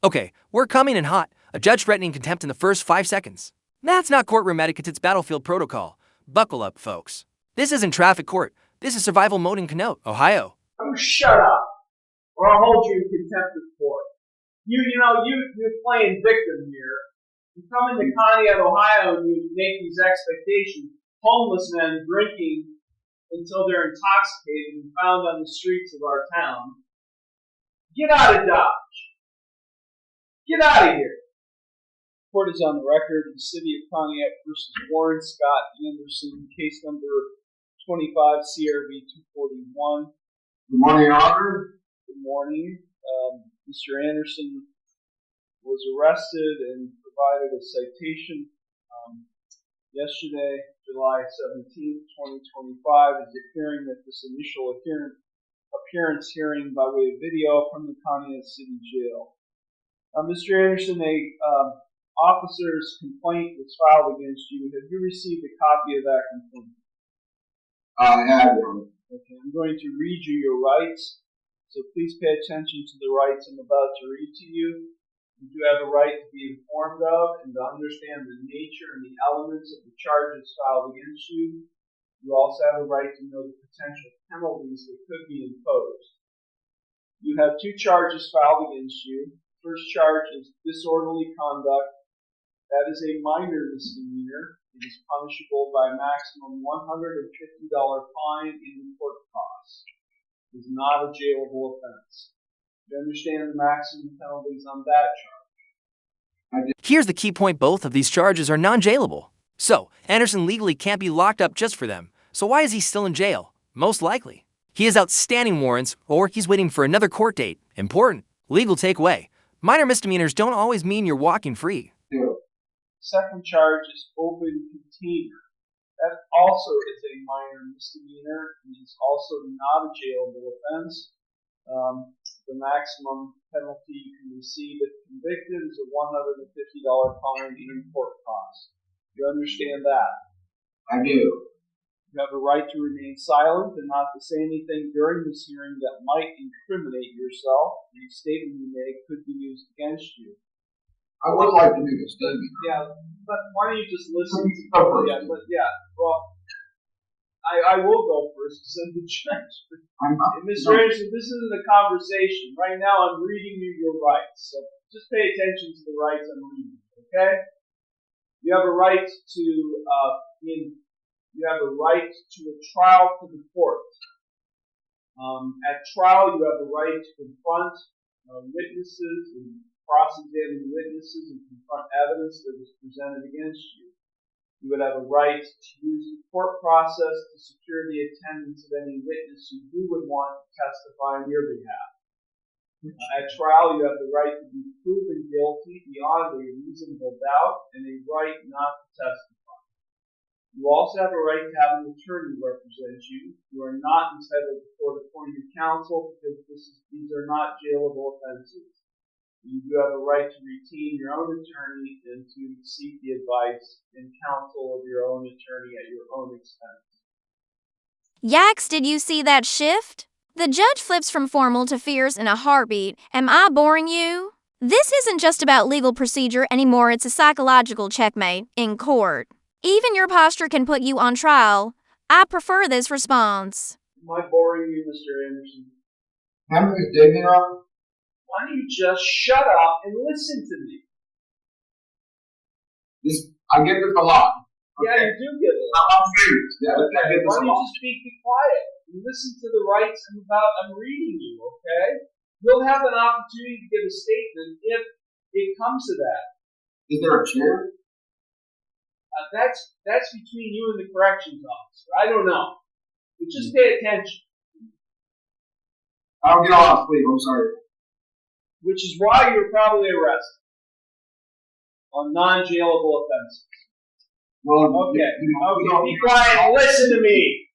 Okay, we're coming in hot. A judge threatening contempt in the first 5 seconds. That's not courtroom etiquette, it's battlefield protocol. Buckle up, folks. This isn't traffic court. This is survival mode in Coneyut, Ohio. Oh, shut up, or I'll hold you in contempt of court. You're playing victim here. You come into Coneyut, Ohio, and you make these expectations. Homeless men drinking until they're intoxicated and found on the streets of our town. Get out of Dodge. Get out of here. Court is on the record. The City of Coneyut versus Warren Scott Anderson, case number 25 CRB 241. Good morning, Your Honor. Good morning. Mr. Anderson was arrested and provided a citation yesterday, July 17th, 2025, is appearing at this initial appearance hearing by way of video from the Coneyut City Jail. Mr. Anderson, a officer's complaint was filed against you. Have you received a copy of that complaint? I have, Your Honor. Okay, I'm going to read you your rights, so please pay attention to the rights I'm about to read to you. You do have a right to be informed of and to understand the nature and the elements of the charges filed against you. You also have a right to know the potential penalties that could be imposed. You have 2 charges filed against you. The first charge is disorderly conduct. That is a minor misdemeanor. It is punishable by a maximum $150 fine and court costs. It is not a jailable offense. You understand the maximum penalties on that charge? Here's the key point: both of these charges are non-jailable. So, Anderson legally can't be locked up just for them. So why is he still in jail? Most likely, he has outstanding warrants, or he's waiting for another court date. Important. Legal takeaway: minor misdemeanors don't always mean you're walking free. Second charge is open container. That also is a minor misdemeanor. It is also not a jailable offense. The maximum penalty you can receive if convicted is a $150 fine and court costs. You understand that? I do. You have a right to remain silent and not to say anything during this hearing that might incriminate yourself. Any statement you make could be used against you. I would like to make a statement. Yeah, but why don't you just listen? Yeah. Well, I will go first because I'm the judge. Mr. Anderson, this isn't a conversation. Right now I'm reading you your rights. So just pay attention to the rights I'm reading, okay? You have a right to a trial to the court. At trial, you have the right to confront witnesses and cross-examine witnesses and confront evidence that is presented against you. You would have a right to use the court process to secure the attendance of any witness who you would want to testify on your behalf. At trial, you have the right to be proven guilty beyond a reasonable doubt and a right not to testify. You also have a right to have an attorney represent you. You are not entitled to court-appointed counsel because these are not jailable offenses. You do have a right to retain your own attorney and to seek the advice and counsel of your own attorney at your own expense. Yaks, did you see that shift? The judge flips from formal to fierce in a heartbeat. Am I boring you? This isn't just about legal procedure anymore, it's a psychological checkmate in court. Even your posture can put you on trial. I prefer this response. Am I boring you, Mr. Anderson? Can I make a statement, Your Honor? Why don't you just shut up and listen to me? I get this a lot. Okay. Yeah, you do get it. I'm serious. Yeah, Okay. I get this Why a don't you lot. just be quiet and listen to the rights I'm reading you, okay? You'll have an opportunity to give a statement if it comes to that. Is there a chair? That's between you and the corrections officer. I don't know. But just pay attention. I don't get a lot of sleep. I'm sorry. Which is why you're probably arrested on non-jailable offenses. Well, Okay, be quiet and listen to me.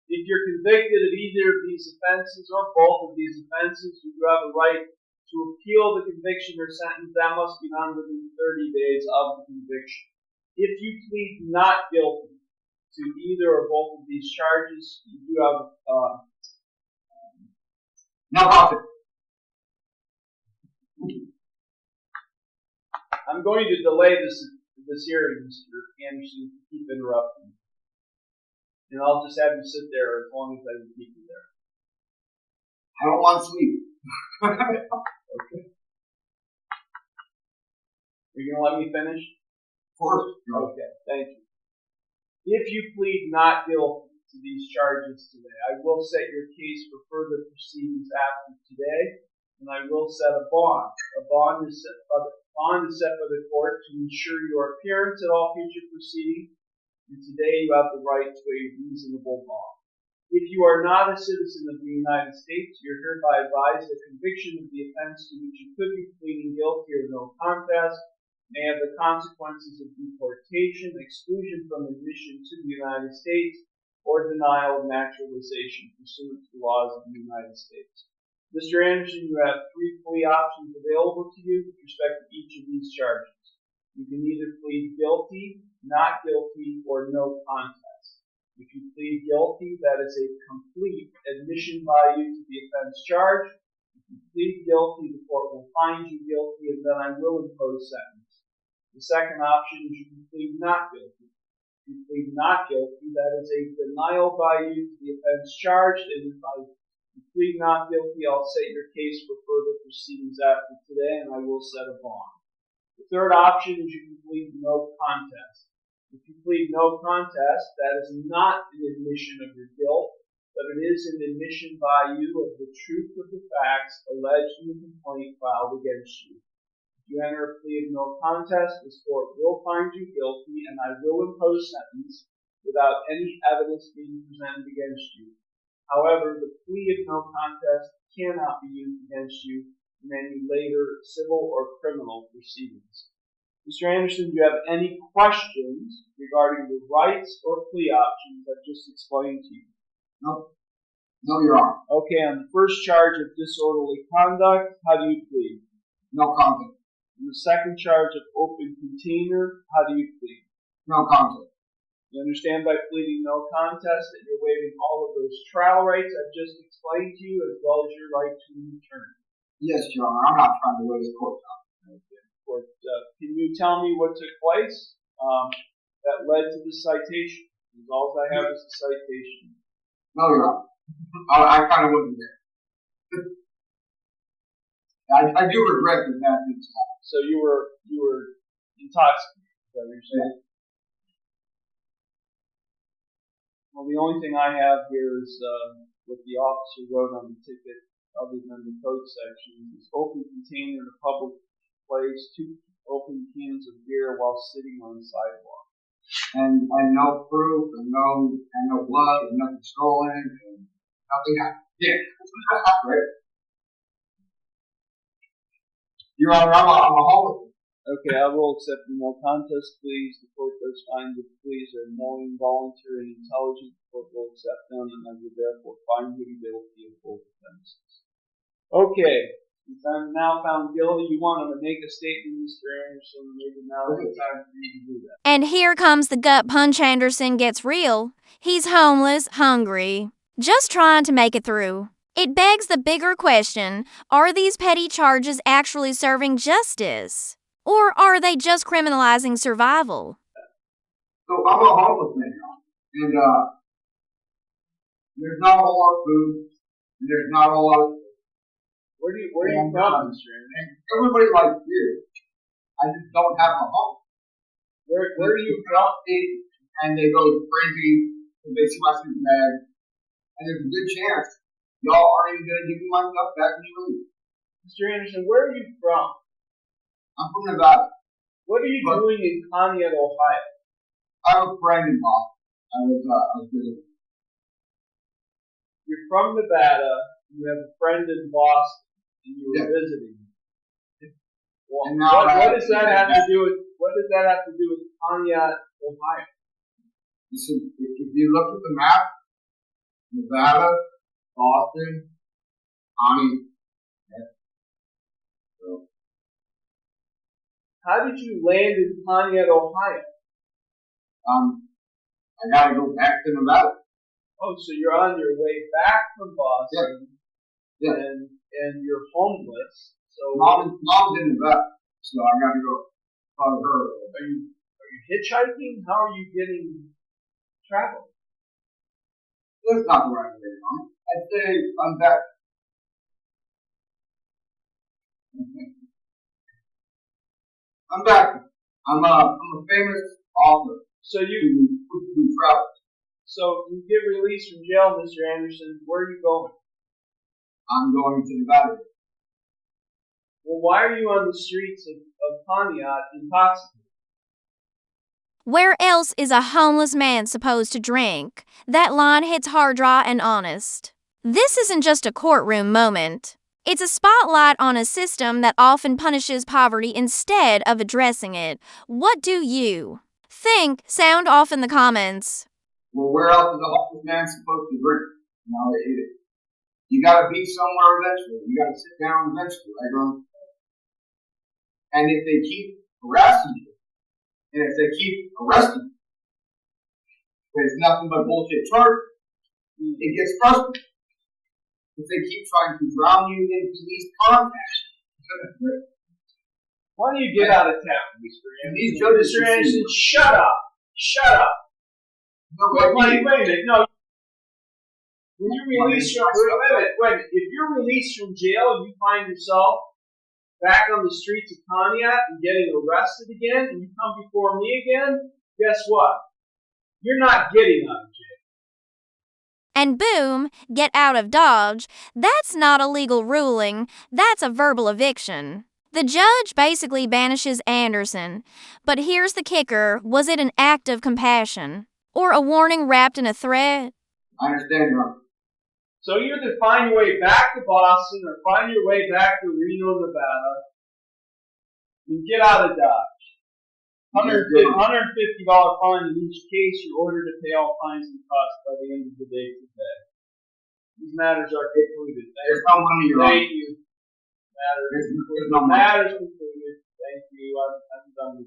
If you're convicted of either of these offenses or both of these offenses, you have a right to appeal the conviction or sentence. That must be done within 30 days of the conviction. If you plead not guilty to either or both of these charges, you do have no profit. I'm going to delay this hearing, Mr. Anderson, if you keep interrupting. And I'll just have you sit there as long as I can keep you there. I don't want sleep. Okay. Are you going to let me finish? Of course. Okay, thank you. If you plead not guilty to these charges today, I will set your case for further proceedings after today, and I will set a bond. A bond is set by the court to ensure your appearance at all future proceedings, and today you have the right to a reasonable bond. If you are not a citizen of the United States, you're hereby advised that conviction of the offense to which you could be pleading guilty or no contest may have the consequences of deportation, exclusion from admission to the United States, or denial of naturalization pursuant to the laws of the United States. Mr. Anderson, you have 3 plea options available to you with respect to each of these charges. You can either plead guilty, not guilty, or no contest. If you plead guilty, that is a complete admission by you to the offense charged. If you plead guilty, the court will find you guilty, and then I will impose sentence. The second option is you can plead not guilty. If you plead not guilty, that is a denial by you to the offense charged, and if you plead not guilty, I'll set your case for further proceedings after today, and I will set a bond. The third option is you can plead no contest. If you plead no contest, that is not an admission of your guilt, but it is an admission by you of the truth of the facts alleged in the complaint filed against you. If you enter a plea of no contest, this court will find you guilty, and I will impose sentence without any evidence being presented against you. However, the plea of no contest cannot be used against you in any later civil or criminal proceedings. Mr. Anderson, do you have any questions regarding the rights or plea options I've just explained to you? No. No, Your Honor. Okay, on the first charge of disorderly conduct, how do you plead? No contest. On the second charge of open container, how do you plead? No contest. You understand by pleading no contest that you're waiving all of those trial rights I've just explained to you, as well as your right to an attorney? Yes, Your Honor. I'm not trying to waste court time. Okay. Can you tell me what took place that led to the citation? Because all I have is the citation. No, Your Honor. I kind of wasn't there. I do regret that that thing's happened. So you were intoxicated. Is that what you're saying? Yeah. Well, the only thing I have here is what the officer wrote on the ticket, other than the code section. Is open container in a public place, 2 open cans of beer while sitting on the sidewalk. And no proof, and no blood, and nothing stolen, and nothing happened. Yeah, right. Your Honor, I'm a homeless. Okay, I will accept the no contest pleas. The court does find that the pleas are knowing, voluntary, and intelligent. The court will accept them, and I will therefore find you guilty of both offenses. Okay. If I'm now found guilty, you want to make a statement, Mr. Anderson, maybe now is the time for you to do that. And here comes the gut punch Anderson gets real. He's homeless, hungry, just trying to make it through. It begs the bigger question, are these petty charges actually serving justice? Or are they just criminalizing survival? So I'm a homeless man, and there's not a whole lot of food, and there's not a whole lot of... Where do you from, Mr. Anderson? Everybody likes beer. I just don't have a home. Where are you from? And they go crazy when they see my sleeping bag. And there's a good chance y'all aren't even going to give me my stuff back when you leave. Mr. Anderson, where are you from? I'm from Nevada. What are you doing in Coneyut, Ohio? I have a friend in Boston. I was visiting. You're from Nevada. You have a friend in Boston. And you were visiting. Well, what does that have to do with Coneyut, Ohio? Listen, if you look at the map, Nevada, Boston, Connie. Yeah. So. How did you land in Coneyut, Ohio? I gotta go back to Nevada. Oh, so you're on your way back from Boston. Yeah. And you're homeless. So Mom's in the back, so I got to go follow her. Are you hitchhiking? How are you getting travel? That's not the right way, Mom. I'd say I'm back. I'm back. I'm a famous author. So who travels. So you get released from jail, Mr. Anderson. Where are you going? I'm going to Nevada. Well, why are you on the streets of Coneyut intoxicated? Where else is a homeless man supposed to drink? That line hits hard, raw, and honest. This isn't just a courtroom moment. It's a spotlight on a system that often punishes poverty instead of addressing it. What do you think? Sound off in the comments. Well, where else is a homeless man supposed to drink? You gotta be somewhere eventually. You gotta sit down eventually, right? And if they keep harassing you, and if they keep arresting you, there's nothing but bullshit charges. It gets frustrating. If they keep trying to drown you in police contact. Why don't you get out of town, Mr. Anderson? These judges, Mr. Anderson, shut up. Shut up. No, wait a minute. No. When you're released from wait a minute. If you're released from jail, you find yourself back on the streets of Coneyut and getting arrested again, and you come before me again, guess what? You're not getting out of jail. And boom, get out of Dodge. That's not a legal ruling, that's a verbal eviction. The judge basically banishes Anderson. But here's the kicker, was it an act of compassion? Or a warning wrapped in a threat? I understand, Your Honor. So you either find your way back to Boston or find your way back to Reno, Nevada, and get out of Dodge. $150 fine in each case. You're ordered to pay all fines and costs by the end of the day today. These matters are concluded. There's no money, Your Honor. Thank you. Matters concluded. Thank you. I'm done with